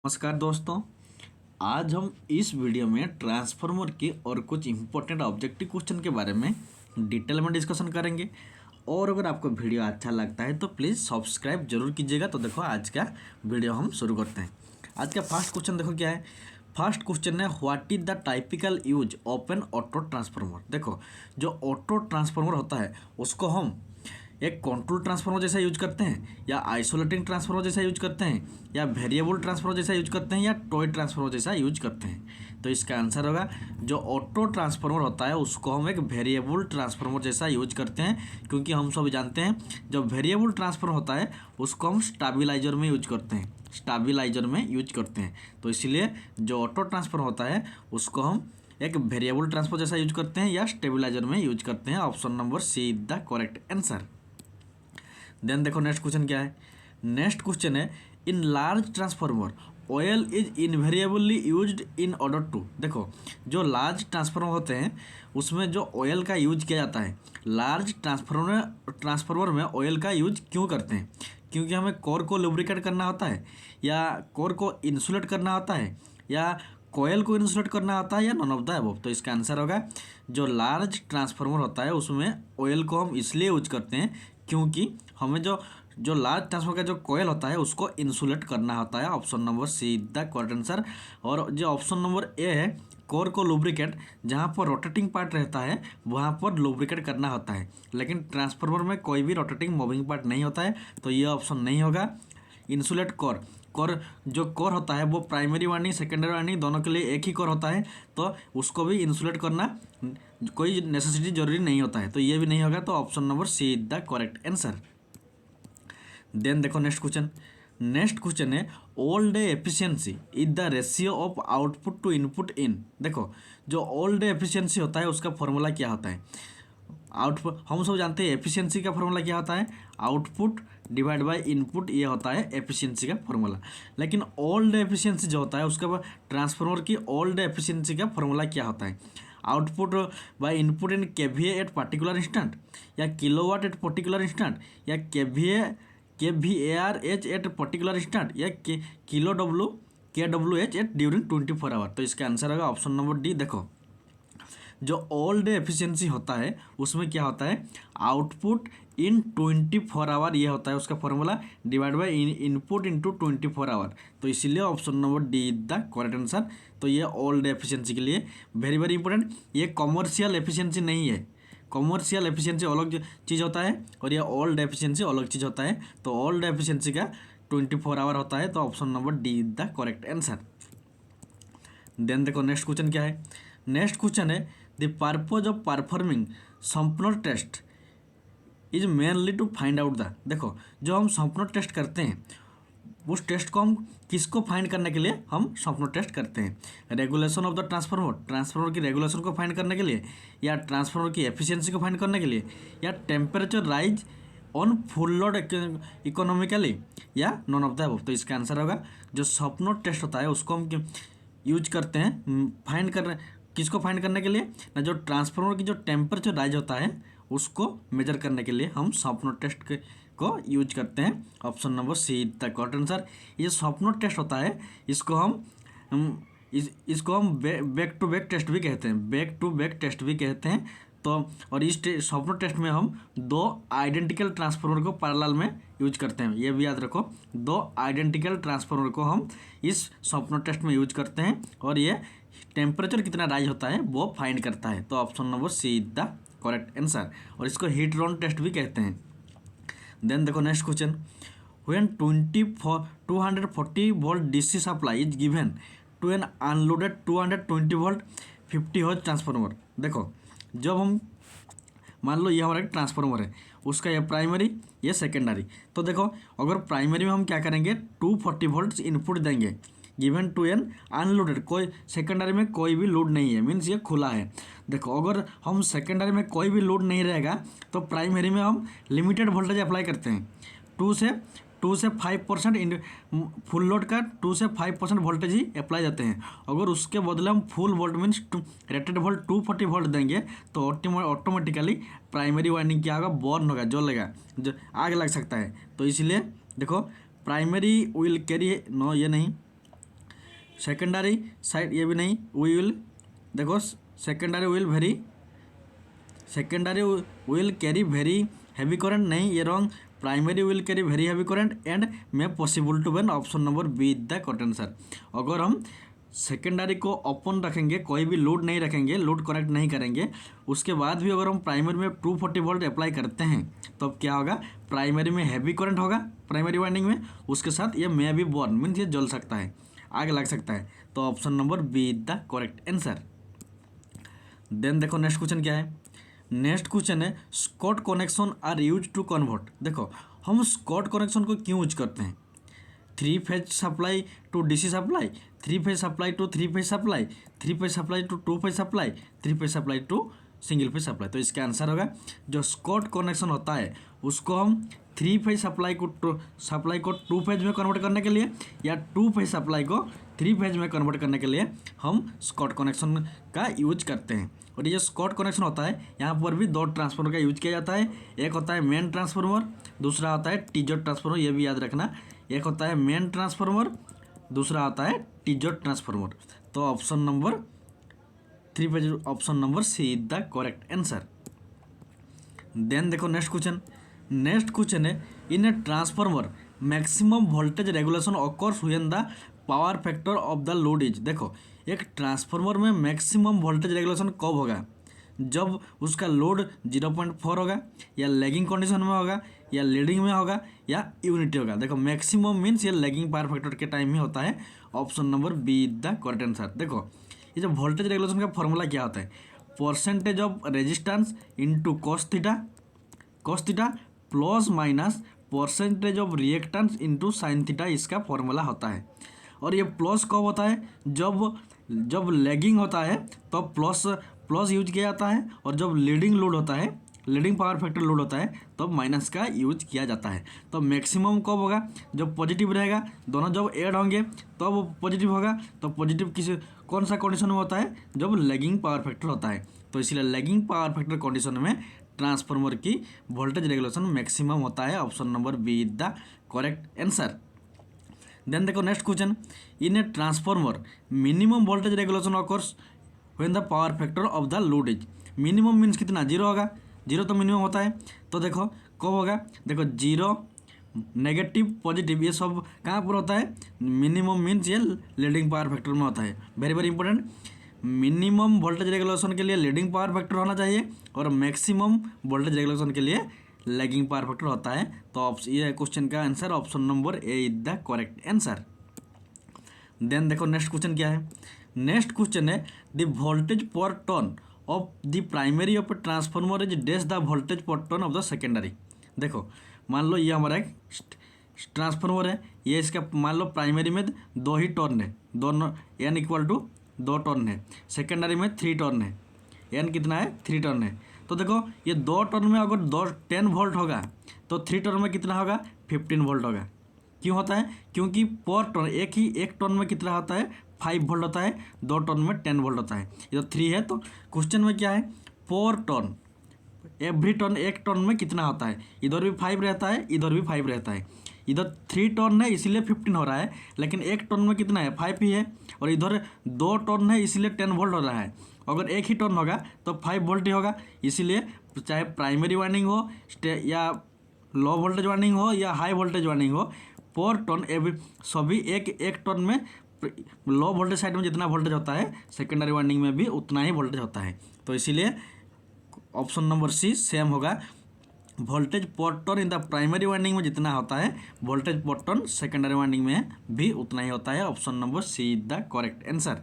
नमस्कार दोस्तों। आज हम इस वीडियो में ट्रांसफार्मर के और कुछ इंपॉर्टेंट ऑब्जेक्टिव क्वेश्चन के बारे में डिटेल में डिस्कशन करेंगे। और अगर आपको वीडियो अच्छा लगता है तो प्लीज़ सब्सक्राइब जरूर कीजिएगा। तो देखो आज का वीडियो हम शुरू करते हैं। आज का फर्स्ट क्वेश्चन देखो क्या है। फर्स्ट क्वेश्चन है what is the typical use of N auto transformer. देखो जो ऑटो ट्रांसफार्मर होता है उसको हम एक कंट्रोल ट्रांसफार्मर जैसा यूज करते हैं, या आइसोलेटिंग ट्रांसफार्मर जैसा यूज करते हैं, या वेरिएबल ट्रांसफार्मर जैसा यूज करते हैं, या टॉय ट्रांसफार्मर जैसा यूज करते हैं। तो इसका आंसर होगा जो ऑटो ट्रांसफार्मर होता है उसको हम एक वेरिएबल ट्रांसफार्मर जैसा यूज करते हैं, क्योंकि हम सब जानते हैं जो वेरिएबल ट्रांसफार्मर होता है उसको हम स्टेबलाइजर में यूज करते हैं, स्टेबलाइजर में यूज करते हैं। तो इसलिए जो ऑटो ट्रांसफार्मर होता है उसको हम एक वेरिएबल ट्रांसफार्मर जैसा यूज करते हैं या स्टेबलाइजर में यूज करते हैं। Option number C is the correct answer. Then देखो नेक्स्ट क्वेश्चन क्या है। नेक्स्ट क्वेश्चन है in large transformer oil is invariably used in order to. देखो जो लार्ज ट्रांसफार्मर होते हैं उसमें जो ऑयल का यूज किया जाता है, लार्ज ट्रांसफार्मर में ऑयल का यूज क्यों करते हैं? क्योंकि हमें कोर को लुब्रिकेट करना होता है, या कोर को इंसुलेट करना होता है, या कोयल को इंसुलेट करना होता है, या नॉन ऑफ द अबव। तो इसका आंसर होगा जो लार्ज ट्रांसफार्मर होता है उसमें ऑयल को हम इसलिए यूज करते हैं क्योंकि हमें जो जो लार्ज ट्रांसफार्मर का जो कोयल होता है उसको इंसुलेट करना होता है। Option number see the correct answer. और जो ऑप्शन नंबर ए है कोर को लुब्रिकेट, जहाँ पर रोटेटिंग पार्ट रहता है वहाँ पर लुब्रिकेट करना होता है, लेकिन ट्रांसफार्मर में कोई भी रोटेटिंग मूविंग पार्ट नहीं होता है, तो ये ऑप्शन नहीं होगा। इंसुलेट कोर, जो कोर होता है वो प्राइमरी वाइंडिंग सेकेंडरी वाइंडिंग दोनों के लिए एक ही कोर होता है, तो उसको भी इंसुलेट करना कोई नेसेसिटी जरूरी नहीं होता है, तो ये भी नहीं होगा। तो option number C is the correct answer. Then देखो नेक्स्ट क्वेश्चन। नेक्स्ट क्वेश्चन है all day efficiency is the ratio of output to input in. देखो जो ऑल डे एफिशिएंसी होता है उसका फॉर्मूला क्या होता है? आउटपुट हम सब जानते हैं एफिशिएंसी का फॉर्मूला क्या होता है, आउटपुट डिवाइड बाय इनपुट, ये होता है एफिशिएंसी का फॉर्मूला। लेकिन ऑल डे एफिशिएंसी जो होता है उसका ट्रांसफार्मर की ऑल डे एफिशिएंसी का फॉर्मूला क्या होता है? Output by input in kVA at particular instant, या किलोवाट एट पर्टिकुलर इंस्टेंट, या kVAR H at particular instant, या KW H at during 24 hour. तो इसका आंसर होगा ऑप्शन नंबर डी। देखो जो ऑल डे एफिशिएंसी होता है उसमें क्या होता है, आउटपुट इन 24 आवर, ये होता है उसका formula, divide by input into 24 hour. तो इसीलिए option number D is the correct answer. तो ये ऑल डे एफिशिएंसी के लिए वेरी वेरी इंपॉर्टेंट। ये कॉमर्शियल एफिशिएंसी नहीं है, कॉमर्शियल एफिशिएंसी अलग चीज़ होता है और ये ऑल डे एफिशिएंसी अलग चीज़ होता है। तो ऑल डे एफिशिएंसी का 24 आवर होता है, तो option number D is the correct answer. Then देखो नेक्स्ट क्वेश्चन क्या है। नेक्स्ट क्वेश्चन है the purpose of performing Sumpner test is mainly to find out the. देखो जो हम संपनर टेस्ट करते हैं उस टेस्ट को हम किसको फाइंड करने के लिए हम संपनर टेस्ट करते हैं? Regulation of the transformer, transformer की रेगुलेशन को फाइंड करने के लिए, या ट्रांसफार्मर की एफिशिएंसी को फाइंड करने के लिए, या temperature rise on full load economically, या नॉन ऑफ द अबव। तो इसका आंसर होगा जो संपनर टेस्ट होता है उसको हम यूज करते हैं फाइंड कर किसको फाइंड करने के लिए ना, जो ट्रांसफार्मर की जो टेम्परेचर राइज होता है उसको मेजर करने के लिए हम सॉफ्टनोर टेस्ट को यूज करते हैं। Option number see the correct answer. ये सॉफ्टनोर टेस्ट होता है इसको हम बैक टू बैक टेस्ट भी कहते हैं, बैक टू बैक टेस्ट भी कहते हैं। तो और इस सॉफ्टनोर टेस्ट में हम दो आइडेंटिकल ट्रांसफार्मर को पैरेलल में यूज करते हैं, ये भी याद रखो। दो आइडेंटिकल ट्रांसफार्मर को हम इस सॉफ्टनोर टेस्ट में यूज करते हैं और ये टेम्परेचर कितना राइज होता है वो फाइंड करता है। तो option number C is the correct answer, और इसको हीट रॉन टेस्ट भी कहते हैं। देन देखो next question. When 240 volt DC supply is given to an unloaded 220 volt 50 hertz transformer. देखो जब हम मान लो ये हमारा एक ट्रांसफार्मर है, उसका ये प्राइमरी ये सेकेंडरी। तो देखो अगर प्राइमरी में हम क्या करेंगे 240 वोल्ट इनपुट देंगे गिवन टू एन अनलोडेड, कोई सेकेंडरी में कोई भी लोड नहीं है, मीन्स ये खुला है। देखो अगर हम सेकेंडरी में कोई भी लोड नहीं रहेगा तो प्राइमरी में हम लिमिटेड वोल्टेज अप्लाई करते हैं, 2 से 5% फुल लोड का 2 से 5% वोल्टेज ही अप्लाई जाते हैं। अगर उसके बदले हम full volt means rated volt 240 volt देंगे तो ऑटोमेटिकली प्राइमरी वाइंडिंग क्या होगा, बर्न होगा, जलेगा, जो आग लग सकता है। तो इसलिए देखो प्राइमरी विल कैरी, नो ये नहीं, सेकेंडरी साइड ये भी नहीं, विल देखो secondary will carry very heavy current, नहीं ये wrong. Primary will carry very heavy current and may possible to burn, option number B is the correct answer. अगर हम सेकेंडरी को ओपन रखेंगे, कोई भी लोड नहीं रखेंगे, लोड कनेक्ट नहीं करेंगे, उसके बाद भी अगर हम प्राइमरी में 240 वोल्ट अप्लाई करते हैं तो अब क्या होगा, प्राइमरी में हैवी करंट होगा प्राइमरी वाइंडिंग में, उसके साथ ये मे बी बर्न मीन्स ये जल सकता है, आग लग सकता है। तो option number B is the correct answer. Then देखो नेक्स्ट क्वेश्चन क्या है। नेक्स्ट क्वेश्चन है Scott connection are use to convert. देखो हम स्कॉट कनेक्शन को क्यों यूज करते हैं, 3 phase supply to DC supply, 3 phase supply to 3 phase supply, 3 phase supply to 2 phase supply, 3 phase supply to single phase supply. तो इसका answer होगा जो स्कॉट कनेक्शन होता है उसको हम 3 फेज सप्लाई को 2 फेज में कन्वर्ट करने के लिए या 2 फेज सप्लाई को 3 फेज में कन्वर्ट करने के लिए हम स्कॉट कनेक्शन का यूज करते हैं। और ये स्कॉट कनेक्शन होता है यहाँ पर भी 2 ट्रांसफार्मर का यूज किया जाता है, एक होता है मेन ट्रांसफार्मर, दूसरा होता है टीजर ट्रांसफार्मर, ये भी याद रखना, एक होता है मेन ट्रांसफार्मर, दूसरा होता है टीजर ट्रांसफार्मर। तो ऑप्शन नंबर 3 पेज option number C is the correct answer. Then देखो नेक्स्ट क्वेश्चन है in a transformer maximum voltage regulation occurs when the power factor of the load is. देखो एक ट्रांसफार्मर में मैक्सिमम वोल्टेज रेगुलेशन कब होगा, जब उसका लोड 0.4 होगा, या लैगिंग कंडीशन में होगा, या लीडिंग में होगा, या यूनिटी होगा। देखो मैक्सिमम मीन्स ये लैगिंग पावर फैक्टर के टाइम में होता है, option number B is the correct answer. देखो ये जो वोल्टेज रेगुलेशन का फॉर्मूला क्या होता है, percentage of resistance into cos theta plus minus percentage of reactance into sine theta, इसका फॉर्मूला होता है। और ये प्लस कब होता है, जब लैगिंग होता है तो प्लस यूज किया जाता है, और जब लीडिंग लोड होता है, लीडिंग पावर फैक्टर लोड होता है तब माइनस का यूज किया जाता है। तो मैक्सिमम कब होगा, जब पॉजिटिव रहेगा, दोनों जब ऐड होंगे तब वो पॉजिटिव होगा। तो पॉजिटिव कौन सा कंडीशन में होता है, जब लैगिंग पावर फैक्टर होता है। तो इसलिए लैगिंग पावर फैक्टर कंडीशन में ट्रांसफार्मर की वोल्टेज रेगुलेशन मैक्सिमम होता है, option number B is the correct answer. Then देखो next question, in a transformer minimum voltage regulation occurs when the power factor of the load is. Minimum means कितना, 0 होगा, 0 तो minimum होता है। तो देखो कब होगा, देखो 0 नेगेटिव पॉजिटिव ये सब कहाँ पर होता है, मिनिमम मीन्स ये लीडिंग पावर फैक्टर में होता है। Very very important, minimum voltage regulation के लिए लीडिंग पावर फैक्टर होना चाहिए और मैक्सिमम वोल्टेज रेगुलेशन के लिए लैगिंग पावर फैक्टर होता है। तो ये क्वेश्चन का answer option number A is the correct answer. Then देखो नेक्स्ट क्वेश्चन क्या है। नेक्स्ट क्वेश्चन है the voltage per turn of the primary of transformer is dash the voltage per turn of the secondary. देखो मान लो ये हमारा एक transformer है, ये इसका मान लो प्राइमरी में 2 ही टर्न है, दोनों n इक्वल टू 2 टर्न है, सेकेंडरी में 3 टर्न है, n कितना है 3 टर्न है। तो देखो ये 2 टर्न में अगर 10 वोल्ट होगा तो 3 टर्न में कितना होगा 15 वोल्ट होगा। क्यों होता है, क्योंकि पर टर्न एक टर्न में कितना होता है 5 वोल्ट होता है, 2 टर्न में 10 वोल्ट होता है। ये तो 3 है, तो क्वेश्चन में क्या है पर टर्न, एवरी टर्न एक टर्न में कितना होता है, इधर भी 5 रहता है, इधर भी 5 रहता है। इधर 3 टर्न है इसीलिए 15 हो रहा है, लेकिन एक टर्न में कितना है 5 ही है, और इधर 2 टर्न है इसीलिए 10 वोल्ट हो रहा है। अगर एक ही टर्न होगा तो 5 वोल्ट ही होगा। इसीलिए चाहे प्राइमरी वाइंडिंग हो या लो वोल्टेज वाइंडिंग हो या हाई वोल्टेज वाइंडिंग हो, पर टर्न सभी एक टर्न में लो वोल्टेज साइड में जितना वोल्टेज होता है सेकेंडरी वाइंडिंग में भी उतना ही वोल्टेज होता है। तो इसीलिए ऑप्शन नंबर सी सेम होगा, voltage per turn in the primary winding में जितना होता है voltage per turn secondary winding में भी उतना ही होता है। Option number C is the correct answer.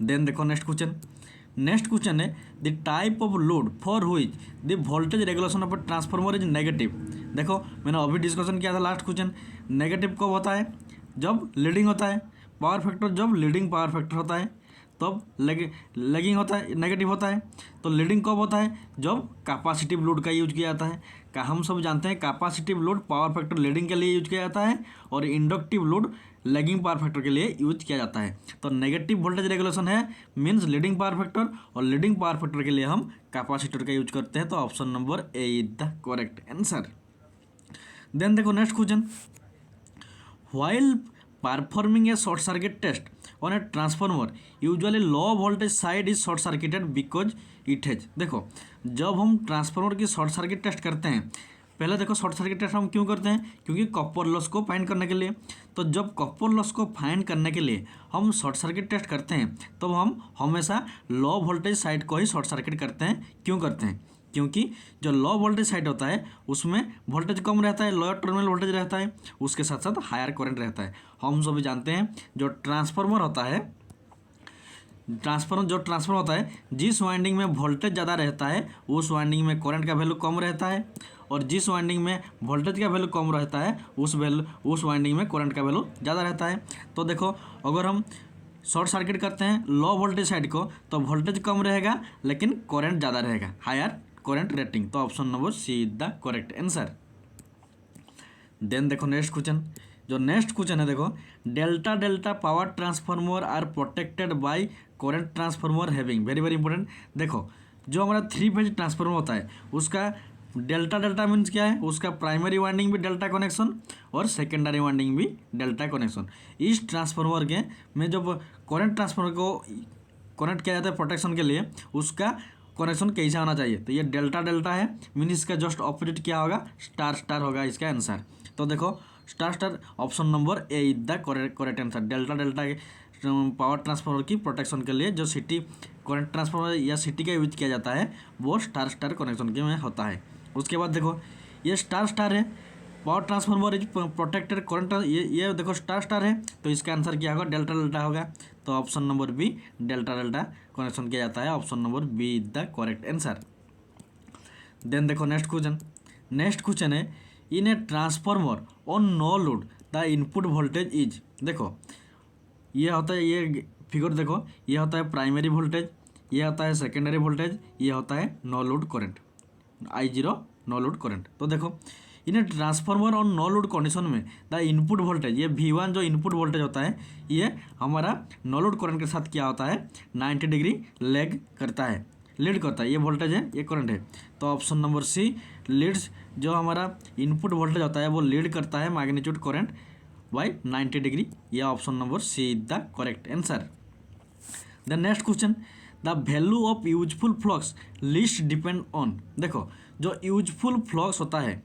Then देखो नेक्स्ट क्वेश्चन है the type of load for which the voltage regulation of transformer is negative. देखो मैंने अभी डिस्कशन किया था लास्ट क्वेश्चन, नेगेटिव कब होता है, जब लीडिंग होता है, पावर फैक्टर जब लीडिंग पावर फैक्टर होता है तब लैगिंग होता है, नेगेटिव होता है। तो लीडिंग कब होता है, जब कैपेसिटिव लोड का यूज किया जाता है। हम सब जानते हैं capacitive load power factor leading के लिए यूज किया जाता है और inductive load lagging power factor के लिए यूज किया जाता है। तो नेगेटिव वोल्टेज रेगुलेशन है मीन्स लीडिंग पावर फैक्टर, और लीडिंग पावर फैक्टर के लिए हम कैपेसिटर का यूज करते हैं। तो option number A is the correct answer. Then देखो next question, while performing a short circuit test on a transformer usually low voltage side is short circuited because it has. देखो जब हम transformer की short circuit test करते हैं, पहले देखो short circuit test हम क्यों करते हैं, क्योंकि कॉपर लॉस को फाइंड करने के लिए। तो जब कॉपर लॉस को फाइंड करने के लिए हम शॉर्ट सर्किट टेस्ट करते हैं तो हम हमेशा लो वोल्टेज साइड को ही शॉर्ट सर्किट करते हैं। क्यों करते हैं, क्योंकि जो लो वोल्टेज साइड होता है उसमें वोल्टेज कम रहता है, लोअर टर्मिनल वोल्टेज रहता है, उसके साथ साथ हायर करंट रहता है। हम सभी जानते हैं जो ट्रांसफार्मर होता है, ट्रांसफार्मर होता है, जिस वाइंडिंग में वोल्टेज ज़्यादा रहता है उस वाइंडिंग में करंट का वैल्यू कम रहता है, और जिस वाइंडिंग में वोल्टेज का वैल्यू कम रहता है उस वाइंडिंग में करंट का वैल्यू ज़्यादा रहता है। तो देखो अगर हम शॉर्ट सर्किट करते हैं लो वोल्टेज साइड को तो वोल्टेज कम रहेगा लेकिन करंट ज़्यादा रहेगा, हायर करंट रेटिंग। तो option number C is the correct answer. Then देखो नेक्स्ट क्वेश्चन, जो नेक्स्ट क्वेश्चन है देखो, delta delta power transformer are protected by current transformer having, very very important. देखो जो हमारा 3 फेज ट्रांसफार्मर होता है उसका डेल्टा डेल्टा मीन्स क्या है, उसका प्राइमरी वाइंडिंग भी डेल्टा कनेक्शन और सेकेंडरी वाइंडिंग भी डेल्टा कनेक्शन। इस ट्रांसफार्मर के में जब करंट ट्रांसफार्मर को कनेक्ट किया जाता है प्रोटेक्शन के लिए, उसका कनेक्शन कैसा होना चाहिए, तो ये डेल्टा डेल्टा है, मीन्स इसका जस्ट ऑपोजिट क्या होगा, स्टार स्टार होगा इसका आंसर। तो देखो star star option number A is the correct answer. Delta delta power transformer की प्रोटेक्शन के लिए जो सिटी करंट ट्रांसफार्मर या सिटी का यूज किया जाता है वो स्टार स्टार कनेक्शन के में होता है। उसके बाद देखो ये स्टार स्टार है, power transformer is protected current, ये देखो स्टार स्टार है, तो इसका आंसर क्या होगा, डेल्टा डेल्टा होगा। तो option number B delta delta connection किया जाता है, option number B is the correct answer. Then देखो नेक्स्ट क्वेश्चन है, in a transformer on no load the input voltage is. देखो ये होता है, ये फिगर देखो, ये होता है प्राइमरी वोल्टेज, ये होता है सेकेंडरी वोल्टेज, ये होता है no load current, I0 no load current. तो देखो इन ट्रांसफार्मर और नो लोड कंडीशन में द इनपुट वोल्टेज, ये V1 जो इनपुट वोल्टेज होता है ये हमारा नो लोड करंट के साथ क्या होता है, 90 डिग्री लीड करता है, ये वोल्टेज है ये करंट है। तो ऑप्शन नंबर सी लीड्स, जो हमारा इनपुट वोल्टेज होता है वो लीड करता है मैग्नीट्यूड करंट बाय 90 डिग्री, यह option number C is the correct answer. The next question, the value of useful flux list depend on. देखो जो यूजफुल फ्लक्स होता है,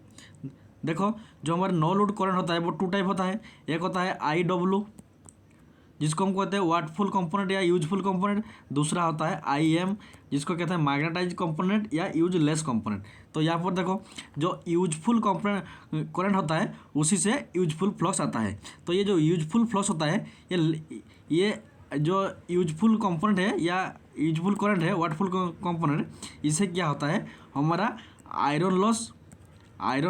देखो जो हमारा नो लोड करंट होता है वो 2 टाइप होता है, एक होता है IW जिसको हम कहते हैं वाटफुल कंपोनेंट या यूजफुल कंपोनेंट, दूसरा होता है IM जिसको कहते हैं मैग्नेटाइज कंपोनेंट या यूजलेस कंपोनेंट। तो यहाँ पर देखो जो यूजफुल कंपोनेंट करंट होता है उसी से यूजफुल फ्लक्स आता है। तो ये जो यूजफुल फ्लक्स होता है ये जो यूजफुल कंपोनेंट है या यूजफुल करंट है वाटफुल कंपोनेंट, इससे क्या होता है हमारा आयरन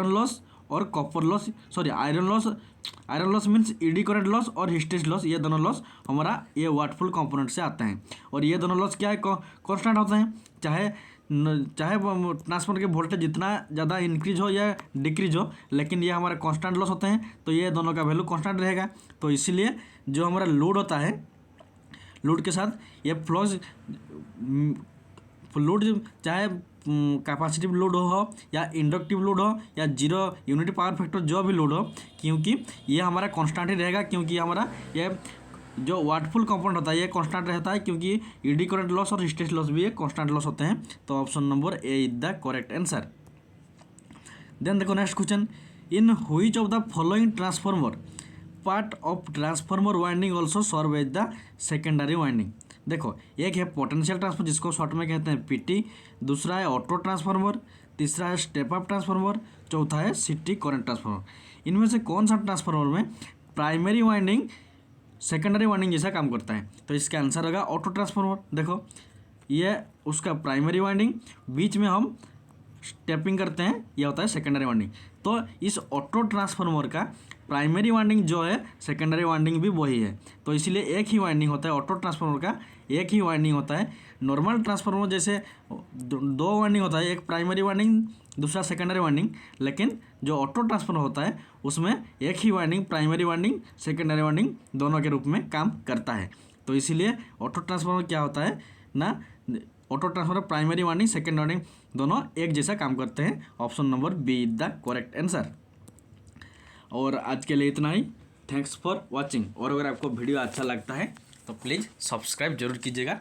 लॉस और copper loss, sorry iron loss means eddy current loss और हिस्टेरिस लॉस, ये दोनों लॉस हमारा ये वाटफुल कंपोनेंट से आते हैं। और ये दोनों लॉस क्या है, कांस्टेंट होते हैं, चाहे ट्रांसफार्मर के वोल्टेज जितना ज़्यादा इंक्रीज हो या डिक्रीज हो, लेकिन ये हमारा कांस्टेंट लॉस होते हैं, तो ये दोनों का वैल्यू कांस्टेंट रहेगा। तो इसीलिए जो हमारा लोड होता है, लोड के साथ ये फ्लक्स, लोड चाहे कैपेसिटिव लोड हो या इंडक्टिव लोड हो या जीरो यूनिटी पावर फैक्टर जो भी लोड हो, क्योंकि ये हमारा कांस्टेंट ही रहेगा, क्योंकि हमारा ये जो वाटफुल कंपोनेंट होता है ये कांस्टेंट रहता है, क्योंकि ईडी करंट लॉस और हिस्टेरिस लॉस भी ये कांस्टेंट लॉस होते हैं। तो option number A is the correct answer. Then देखो next question, in which of the following transformer part of transformer winding also serve as the secondary winding. देखो एक है पोटेंशियल ट्रांसफार्मर जिसको शॉर्ट में कहते हैं PT, दूसरा है ऑटो ट्रांसफार्मर, तीसरा है स्टेप अप ट्रांसफार्मर, चौथा है सिटी करंट ट्रांसफार्मर। इनमें से कौन सा ट्रांसफार्मर में प्राइमरी वाइंडिंग सेकेंडरी वाइंडिंग जैसा काम करता है, तो इसका आंसर होगा ऑटो ट्रांसफार्मर। देखो ये उसका प्राइमरी वाइंडिंग, बीच में हम स्टेपिंग करते हैं, यह होता है सेकेंडरी वाइंडिंग। तो इस ऑटो ट्रांसफार्मर का प्राइमरी वाइंडिंग जो है सेकेंडरी वाइंडिंग भी वही है, तो इसीलिए एक ही वाइंडिंग होता है ऑटो ट्रांसफार्मर का, एक ही वाइंडिंग होता है। नॉर्मल ट्रांसफार्मर जैसे 2 वाइंडिंग होता है, एक प्राइमरी वाइंडिंग दूसरा सेकेंडरी वाइंडिंग, लेकिन जो ऑटो ट्रांसफार्मर होता है उसमें एक ही winding primary winding secondary winding दोनों के रूप में काम करता है। तो इसीलिए ऑटो ट्रांसफार्मर क्या होता है ना, auto transformer primary winding secondary winding दोनों एक जैसा काम करते हैं। Option number B is the correct answer. और आज के लिए इतना ही। Thanks for watching. और अगर आपको वीडियो अच्छा लगता है तो प्लीज़ सब्सक्राइब जरूर कीजिएगा।